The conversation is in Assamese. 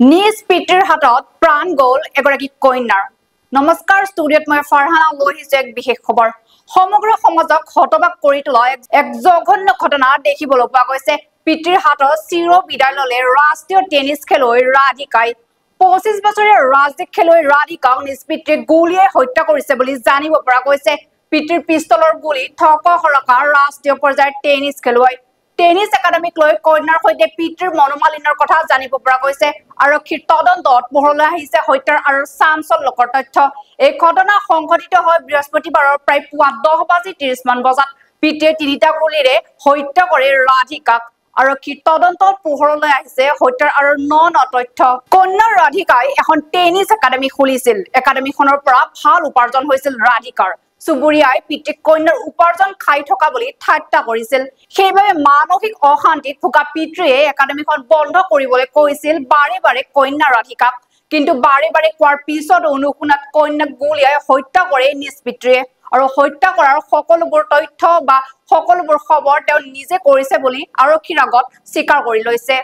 নিজ পিতৃৰ হাতত প্ৰাণ গ'ল এগৰাকী কন্যাৰ। নমস্কাৰ, ষ্টুডিঅ'ত মই ফাৰহানা লৈ আহিছো এক বিশেষ খবৰ। সমগ্ৰ সমাজক হতবাক কৰি তোলা এক জঘন্য ঘটনা দেখিবলৈ পোৱা গৈছে। পিতৃৰ হাতত চিৰ বিদায় ললে ৰাষ্ট্ৰীয় টেনিছ খেলুৱৈ ৰাধিকাই। 25 বছৰীয়া ৰাজ্যিক খেলুৱৈ ৰাধিকাক নিজ পিতৃয়ে গুলীয়াই হত্যা কৰিছে বুলি জানিব পৰা গৈছে। পিতৃৰ পিষ্টলৰ গুলীত থক-সৰকা ৰাষ্ট্ৰীয় পৰ্যায়ৰ টেনিছ খেলুৱৈ। টেনিছ একাডেমীক লৈ কন্যাৰ সৈতে পিতৃৰ মনোমালিন্যৰ কথা জানিব পৰা গৈছে। আৰক্ষীৰ তদন্তত পোহৰলৈ আহিছে হত্যাৰ আৰু চাঞ্চল্যকৰ তথ্য। এই ঘটনা সংঘটিত হয় বৃহস্পতিবাৰৰ প্ৰায় পুৱা 10:30 মান বজাত। পিতৃয়ে 3টা গুলীৰে হত্যা কৰে ৰাধিকাক। আৰক্ষীৰ তদন্তত পোহৰলৈ আহিছে হত্যাৰ আৰু ন তথ্য। কন্যা ৰাধিকাই এখন টেনিছ একাডেমী খুলিছিল। একাডেমীখনৰ পৰা ভাল উপাৰ্জন হৈছিল ৰাধিকাৰ। চুবুৰীয়াই পিতৃক কন্যাৰ উপাৰ্জন খাই থকা বুলি ঠাট্টা কৰিছিল। সেইবাবে মানসিক অশান্তিত ভোগা পিতৃয়ে একাডেমীখন বন্ধ কৰিবলৈ কৈছিল বাৰে বাৰে কন্যা ৰাধিকাক। কিন্তু বাৰে বাৰে কোৱাৰ পিছত অনুশুনাত কন্যাক গুলীয়াই হত্যা কৰে নিজ পিতৃয়ে। আৰু হত্যা কৰাৰ সকলোবোৰ তথ্য বা সকলোবোৰ খবৰ তেওঁ নিজে কৰিছে বুলি আৰক্ষীৰ আগত স্বীকাৰ কৰি লৈছে।